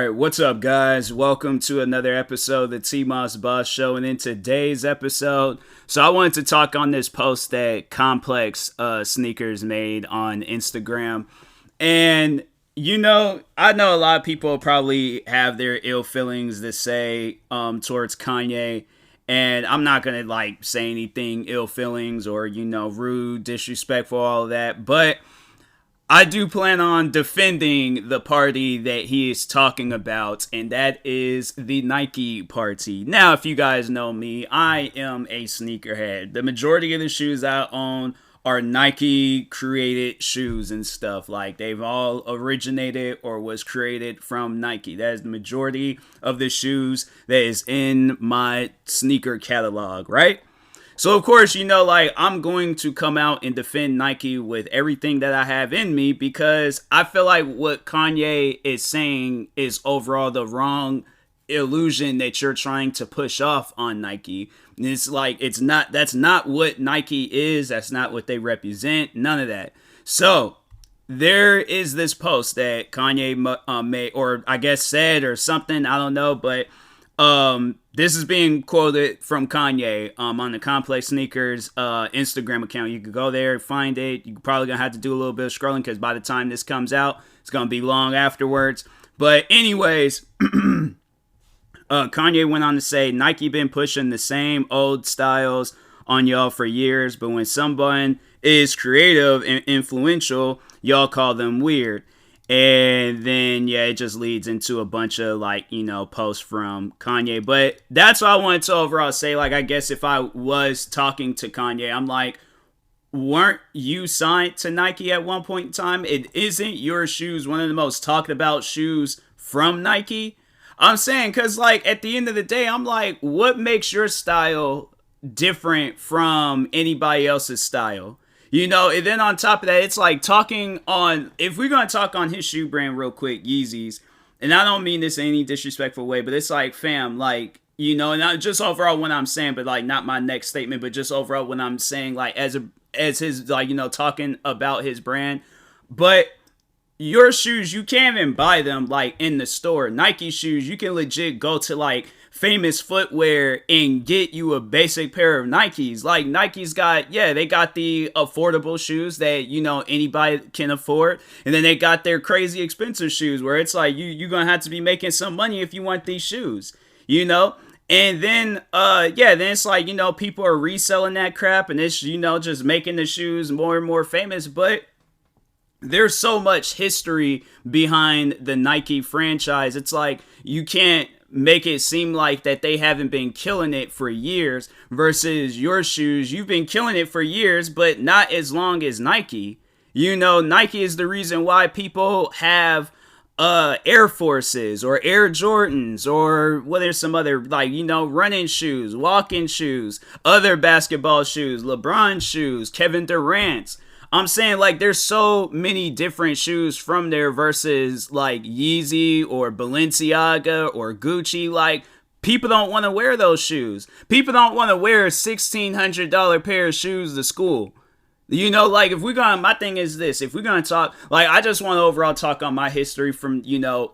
Alright, what's up, guys? Welcome to another episode of the TMossBoss Show. And in today's episode, I wanted to talk on this post that Complex Sneakers made on Instagram. And, I know a lot of people probably have their ill feelings to say towards Kanye. And I'm not going to, say anything ill feelings or, rude, disrespectful, all of that. But I do plan on defending the party that he is talking about, and that is the Nike party. Now, if you guys know me, I am a sneakerhead. The majority of the shoes I own are Nike created shoes and stuff. Like, they've all originated or was created from Nike. That is the majority of the shoes that is in my sneaker catalog, right? So, of course, I'm going to come out and defend Nike with everything that I have in me because I feel like what Kanye is saying is overall the wrong illusion that you're trying to push off on Nike. And that's not what Nike is. That's not what they represent. None of that. So, there is this post that Kanye made, or I guess said or something. I don't know, but this is being quoted from Kanye on the Complex Sneakers Instagram account. You can go there, find it. You're probably going to have to do a little bit of scrolling because by the time this comes out, it's going to be long afterwards. But anyways, Kanye went on to say, Nike been pushing the same old styles on y'all for years, but when someone is creative and influential, y'all call them weird. And then, it just leads into a bunch of, posts from Kanye. But that's what I wanted to overall say. I guess if I was talking to Kanye, I'm like, weren't you signed to Nike at one point in time? It isn't your shoes one of the most talked about shoes from Nike? I'm saying, because, at the end of the day, I'm like, what makes your style different from anybody else's style? And then on top of that, it's like talking on, if we're going to talk on his shoe brand real quick, Yeezys, and I don't mean this in any disrespectful way, but it's like, fam, and not just overall what I'm saying, but not my next statement, but just overall what I'm saying, as his, talking about his brand. But your shoes, you can't even buy them, in the store. Nike shoes, you can legit go to, Famous Footwear and get you a basic pair of Nikes. Nike's got, they got the affordable shoes that, anybody can afford. And then they got their crazy expensive shoes where it's you're going to have to be making some money if you want these shoes, And then, then it's people are reselling that crap and it's, just making the shoes more and more famous. But there's so much history behind the Nike franchise. It's you can't make it seem like that they haven't been killing it for years versus your shoes. You've been killing it for years, but not as long as Nike. Nike is the reason why people have Air Forces or Air Jordans or what are some other running shoes, walking shoes, other basketball shoes, LeBron shoes, Kevin Durant's. I'm saying there's so many different shoes from there versus Yeezy or Balenciaga or Gucci. People don't want to wear those shoes. People don't want to wear a $1,600 pair of shoes to school. If we're going to, my thing is this, if we're going to talk, I just want to overall talk on my history from,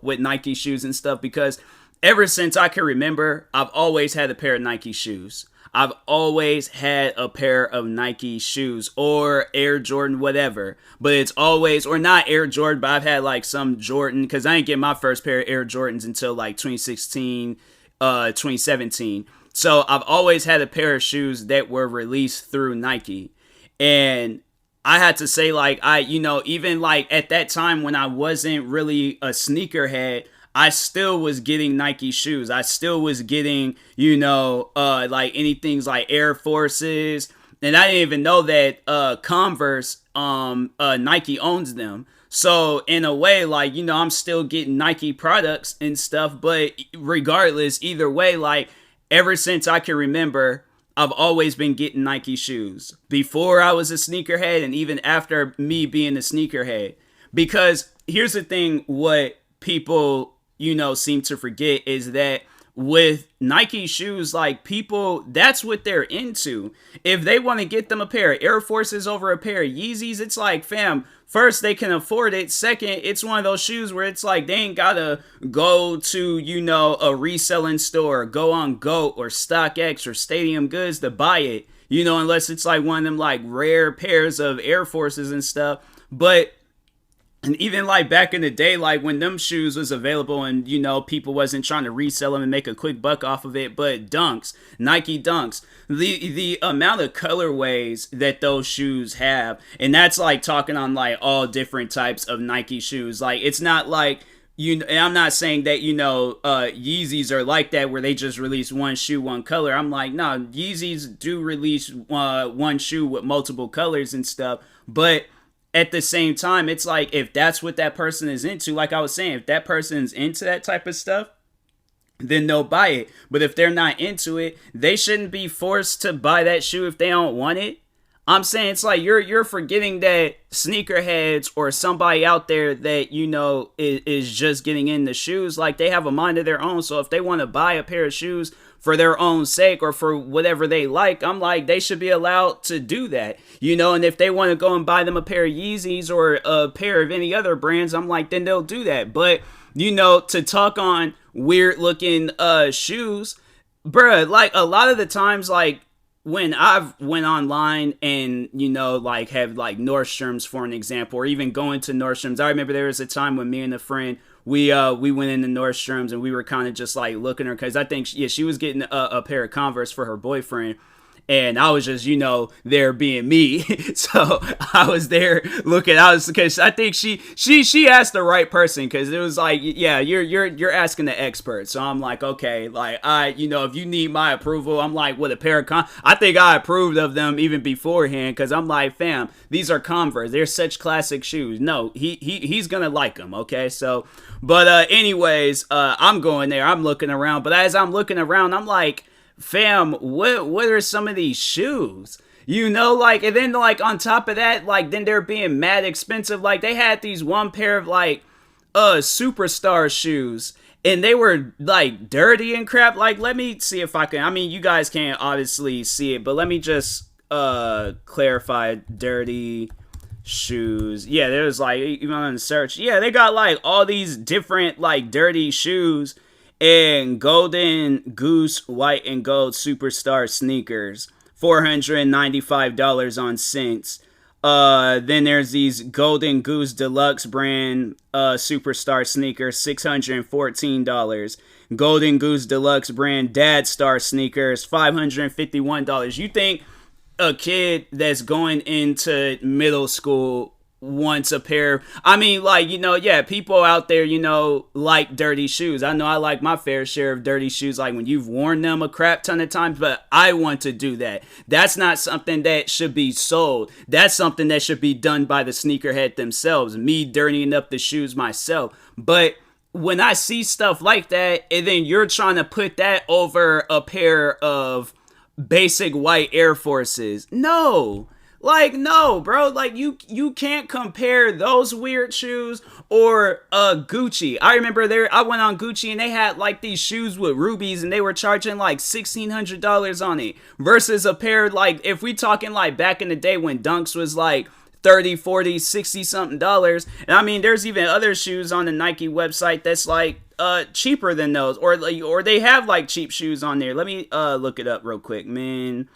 with Nike shoes and stuff, because ever since I can remember, I've always had a pair of Nike shoes. I've always had a pair of Nike shoes or Air Jordan, whatever. But it's always, or not Air Jordan, but I've had some Jordan, because I didn't get my first pair of Air Jordans until 2016, 2017. So I've always had a pair of shoes that were released through Nike. And I had to say, even at that time when I wasn't really a sneakerhead, I still was getting Nike shoes. I still was getting, anything like Air Forces. And I didn't even know that Converse, Nike owns them. So in a way, I'm still getting Nike products and stuff. But regardless, either way, ever since I can remember, I've always been getting Nike shoes. Before I was a sneakerhead and even after me being a sneakerhead. Because here's the thing, what people seem to forget is that with Nike shoes, like people, that's what they're into. If they want to get them a pair of Air Forces over a pair of Yeezys, it's like, fam, first, they can afford it. Second, it's one of those shoes where it's like they ain't gotta go to, a reselling store, go on GOAT or StockX or Stadium Goods to buy it, unless it's like one of them like rare pairs of Air Forces and stuff. But and even like back in the day, like when them shoes was available and, people wasn't trying to resell them and make a quick buck off of it, but Dunks, Nike Dunks, the amount of colorways that those shoes have, and that's like talking on like all different types of Nike shoes. Like it's not like, and I'm not saying that, Yeezys are like that where they just release one shoe, one color. I'm like, no, Yeezys do release one shoe with multiple colors and stuff, but at the same time, it's like if that's what that person is into, like I was saying, if that person's into that type of stuff, then they'll buy it. But if they're not into it, they shouldn't be forced to buy that shoe if they don't want it. I'm saying it's like you're forgetting that sneakerheads or somebody out there that is just getting into shoes, like they have a mind of their own. So if they want to buy a pair of shoes for their own sake or for whatever they like, I'm like, they should be allowed to do that, and if they want to go and buy them a pair of Yeezys or a pair of any other brands, I'm like, then they'll do that. But, to talk on weird looking shoes, bruh, like a lot of the times, like when I've went online and, like have like Nordstrom's for an example, or even going to Nordstrom's, I remember there was a time when me and a friend, we went into Nordstrom's and we were kind of just like looking at her because I think she was getting a pair of Converse for her boyfriend, and I was just there being me. So I was there looking. Because I think she asked the right person, because it was like, yeah, you're asking the expert. So I'm like, okay, like if you need my approval, I'm like, with a pair of I think I approved of them even beforehand, because I'm like, fam, these are Converse. They're such classic shoes. No, he's gonna like them. Okay, so. But anyways, I'm going there. I'm looking around. But as I'm looking around, I'm like, fam, what are some of these shoes? Like, and then like on top of that, like then they're being mad expensive. Like they had these one pair of like superstar shoes, and they were like dirty and crap. Like, let me see if I can. I mean, you guys can't obviously see it, but let me just clarify. Dirty shoes. Yeah, there's like, even on the search, yeah, they got like all these different like dirty shoes, and Golden Goose white and gold superstar sneakers, $495 on Cents. Then there's these Golden Goose Deluxe brand superstar sneakers, $614. Golden Goose Deluxe brand Dad Star sneakers, $551. You think a kid that's going into middle school wants a pair? I mean, like, yeah, people out there, like dirty shoes. I know I like my fair share of dirty shoes, like when you've worn them a crap ton of times, but I want to do that. That's not something that should be sold. That's something that should be done by the sneakerhead themselves, me dirtying up the shoes myself. But when I see stuff like that, and then you're trying to put that over a pair of basic white Air Forces. No, bro. Like you can't compare those weird shoes or Gucci. I remember I went on Gucci and they had like these shoes with rubies and they were charging like $1,600 on it, versus a pair, like if we talking like back in the day when Dunks was like 30, 40, 60 something dollars. And I mean, there's even other shoes on the Nike website that's like cheaper than those, or they have like cheap shoes on there. Let me look it up real quick, man.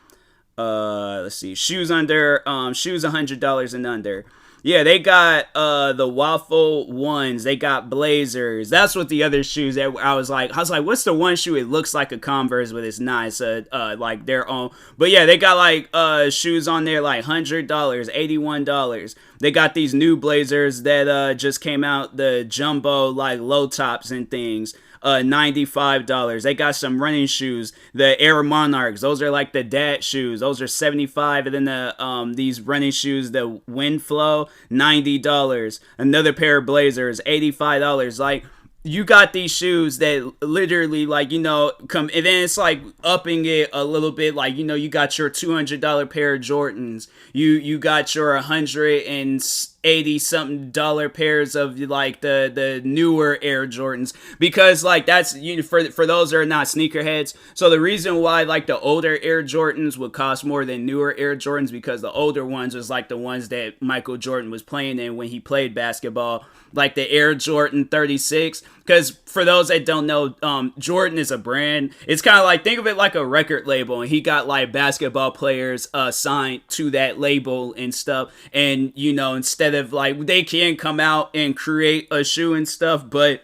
Let's see, shoes $100 and under. Yeah, they got the waffle ones. They got blazers. That's what the other shoes that I was like, what's the one shoe? It looks like a Converse, but it's not. It's like their own. But yeah, they got like shoes on there like $100, $81. They got these new blazers that just came out, the jumbo like low tops and things. $95. They got some running shoes, the Air Monarchs. Those are like the dad shoes. Those are $75. And then the these running shoes, the Wind Flow, $90. Another pair of blazers, $85. Like, you got these shoes that literally, like, come, and then it's like upping it a little bit. Like, you got your $200 pair of Jordans. You got your $180 $80 something pairs of like the newer Air Jordans, because like that's, you know, for those that are not sneakerheads. So the reason why like the older Air Jordans would cost more than newer Air Jordans, because the older ones was like the ones that Michael Jordan was playing in when he played basketball, like the Air Jordan 36. Because for those that don't know, Jordan is a brand. It's kind of like, think of it like a record label, and he got like basketball players signed to that label and stuff. And, you know, instead of like, they can come out and create a shoe and stuff, but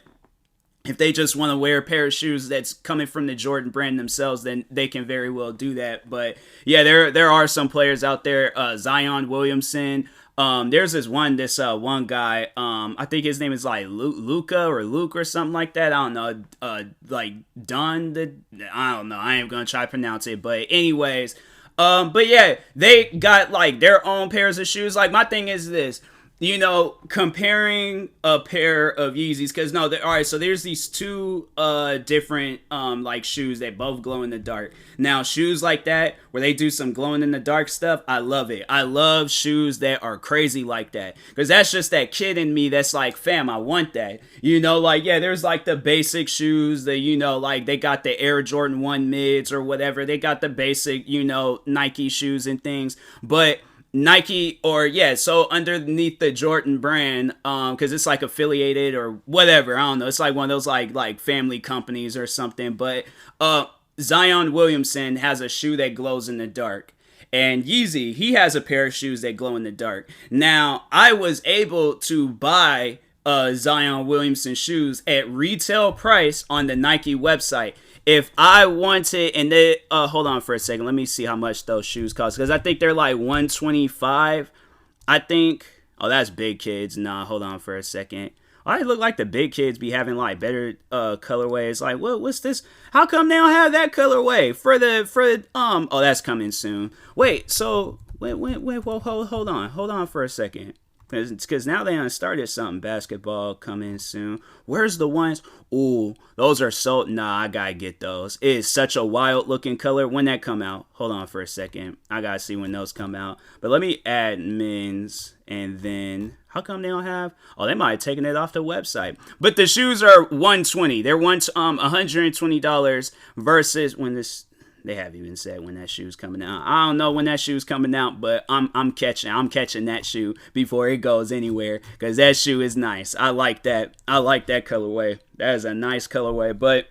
if they just want to wear a pair of shoes that's coming from the Jordan brand themselves, then they can very well do that. But yeah, there are some players out there. Zion Williamson. There's this one guy, I think his name is like Luca or Luke or something like that. I don't know. Like I don't know. I ain't gonna try to pronounce it, but anyways, but yeah, they got like their own pairs of shoes. Like, my thing is this, you know, comparing a pair of Yeezys, because all right, so there's these two different like shoes that both glow in the dark. Now, shoes like that where they do some glowing in the dark stuff, I love it. I love shoes that are crazy like that, because that's just that kid in me that's like, fam, I want that. You know, like, yeah, there's like the basic shoes that, you know, like they got the Air Jordan 1 mids or whatever. They got the basic, you know, Nike shoes and things, but Nike, or yeah, so underneath the Jordan brand, because it's like affiliated or whatever, I don't know, it's like one of those like family companies or something. But Zion Williamson has a shoe that glows in the dark, and Yeezy, he has a pair of shoes that glow in the dark. Now, I was able to buy Zion Williamson shoes at retail price on the Nike website. If I wanted, and they, hold on for a second, let me see how much those shoes cost, because I think they're like $125, I think. Oh, that's big kids. Nah, hold on for a second. I look like the big kids be having like better colorways. Like, what's this? How come they don't have that colorway oh, that's coming soon. Wait, so wait, hold on for a second. Because now they done started something. Basketball coming soon. Where's the ones? Ooh, those are so... Nah, I gotta get those. It is such a wild looking color. When that come out? Hold on for a second. I gotta see when those come out. But let me add men's. And then... How come they don't have... Oh, they might have taken it off the website. But the shoes are $120. They're $120 versus... When this... They haven't even said when that shoe's coming out. I don't know when that shoe's coming out, but I'm catching that shoe before it goes anywhere, because that shoe is nice. I like that. I like that colorway. That is a nice colorway. But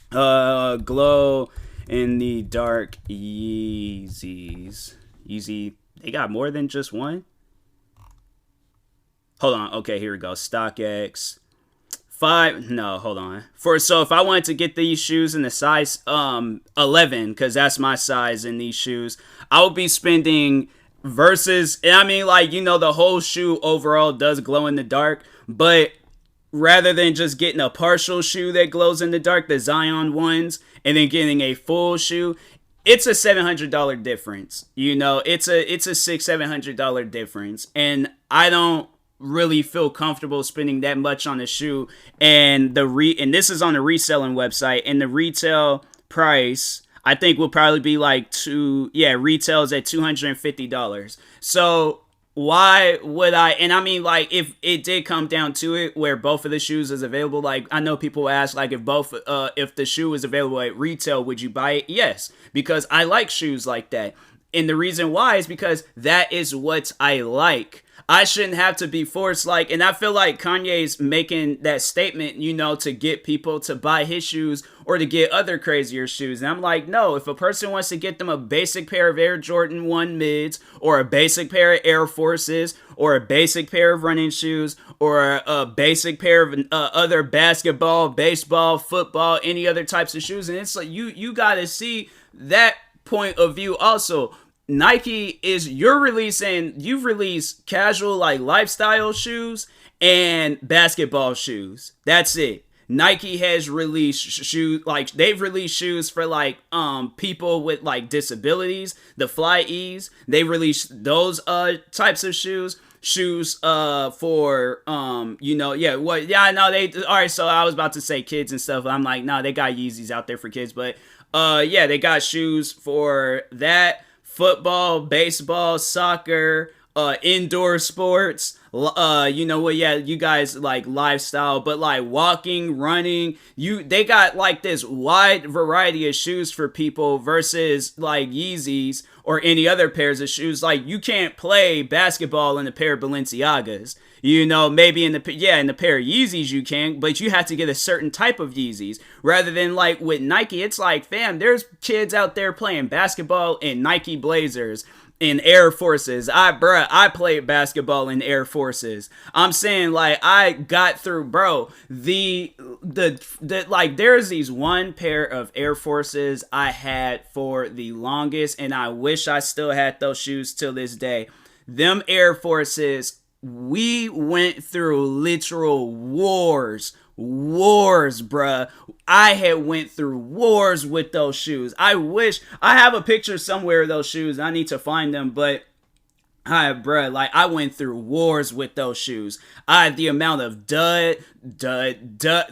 glow in the dark Yeezys. Yeezy, they got more than just one. Hold on. Okay, here we go. StockX. Hold on. So if I wanted to get these shoes in the size 11, because that's my size in these shoes, I would be spending versus, I mean, like, you know, the whole shoe overall does glow in the dark, but rather than just getting a partial shoe that glows in the dark, the Zion ones, and then getting a full shoe, it's a $700 difference. You know, it's a $600-700 difference, and I don't really feel comfortable spending that much on a shoe. And and this is on the reselling website, and the retail price I think will probably be like retails at $250. So why would I? And I mean, like, if it did come down to it where both of the shoes is available, like, I know people ask, like, if the shoe is available at retail, would you buy it? Yes, because I like shoes like that. And the reason why is because that is what I like. I shouldn't have to be forced, like, and I feel like Kanye's making that statement, you know, to get people to buy his shoes or to get other crazier shoes. And I'm like, no, if a person wants to get them a basic pair of Air Jordan 1 mids, or a basic pair of Air Forces, or a basic pair of running shoes, or a basic pair of other basketball, baseball, football, any other types of shoes, and it's like, you got to see that point of view also. Nike is, you've released casual, like, lifestyle shoes and basketball shoes. That's it. Nike has released shoes, like, they've released shoes for, like, people with, like, disabilities, the Fly E's. They released those types of shoes for all right, so I was about to say kids and stuff. I'm like, no, they got Yeezys out there for kids, but they got shoes for that. Football, baseball, soccer, indoor sports, you know what, yeah, you guys like lifestyle, but like walking, running, they got like this wide variety of shoes for people versus like Yeezys or any other pairs of shoes. Like you can't play basketball in a pair of Balenciagas. You know, maybe in the pair of Yeezys you can, but you have to get a certain type of Yeezys. Rather than like with Nike, it's like, fam, there's kids out there playing basketball in Nike Blazers, in Air Forces. I played basketball in Air Forces. I'm saying, like, I got through, bro. The like, there's these one pair of Air Forces I had for the longest, and I wish I still had those shoes till this day. Them Air Forces, we went through literal wars, bruh. I had went through wars with those shoes. I wish I have a picture somewhere of those shoes. I need to find them, but bruh, like I went through wars with those shoes. The amount of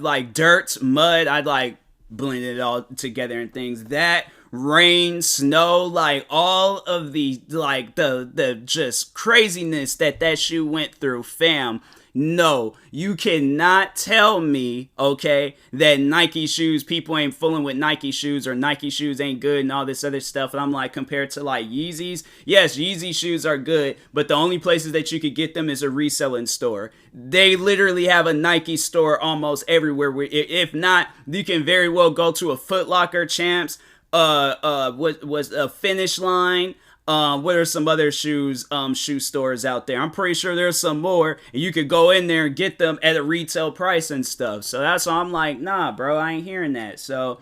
like dirt, mud, I'd like blended it all together and things. That rain, snow, like all of the like the just craziness that shoe went through, fam. No, you cannot tell me, okay, that Nike shoes, people ain't fooling with Nike shoes, or Nike shoes ain't good and all this other stuff. And I'm like, compared to like Yeezys, yes, Yeezy shoes are good, but the only places that you could get them is a reselling store. They literally have a Nike store almost everywhere. If not, you can very well go to a Foot Locker, Champs, what was a Finish Line. What are some other shoe stores out there? I'm pretty sure there's some more, and you could go in there and get them at a retail price and stuff. So that's why I'm like, nah, bro, I ain't hearing that. So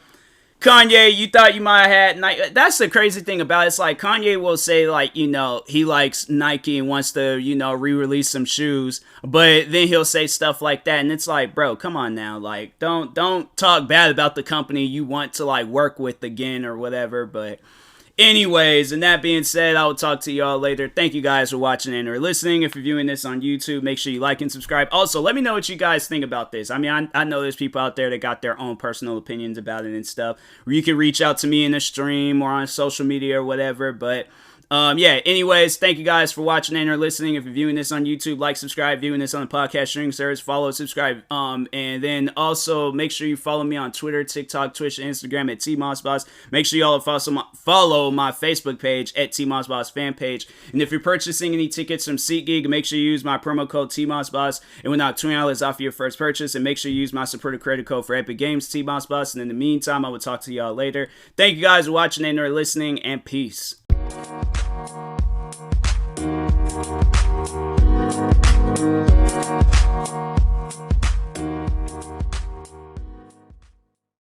Kanye, you thought you might have had Nike. That's the crazy thing about it. It's like Kanye will say, like, you know, he likes Nike and wants to, you know, re-release some shoes, but then he'll say stuff like that, and it's like, bro, come on now, like, don't talk bad about the company you want to like work with again or whatever. But anyways, and that being said, I will talk to y'all later. Thank you guys for watching and or listening. If you're viewing this on YouTube, make sure you like and subscribe. Also, let me know what you guys think about this. I mean, I know there's people out there that got their own personal opinions about it and stuff. You can reach out to me in the stream or on social media or whatever, but yeah, anyways, thank you guys for watching and or listening. If you're viewing this on YouTube, like, subscribe. Viewing this on the podcast streaming service, follow, subscribe. And then also make sure you follow me on Twitter, TikTok, Twitch, and Instagram at TMossBoss. Make sure y'all follow my Facebook page at TMossBoss fan page. And if you're purchasing any tickets from SeatGeek, make sure you use my promo code TMossBoss. And we'll knock $20 off your first purchase. And make sure you use my supporter credit code for Epic Games, TMossBoss. And in the meantime, I will talk to y'all later. Thank you guys for watching and or listening, and peace. Thank you.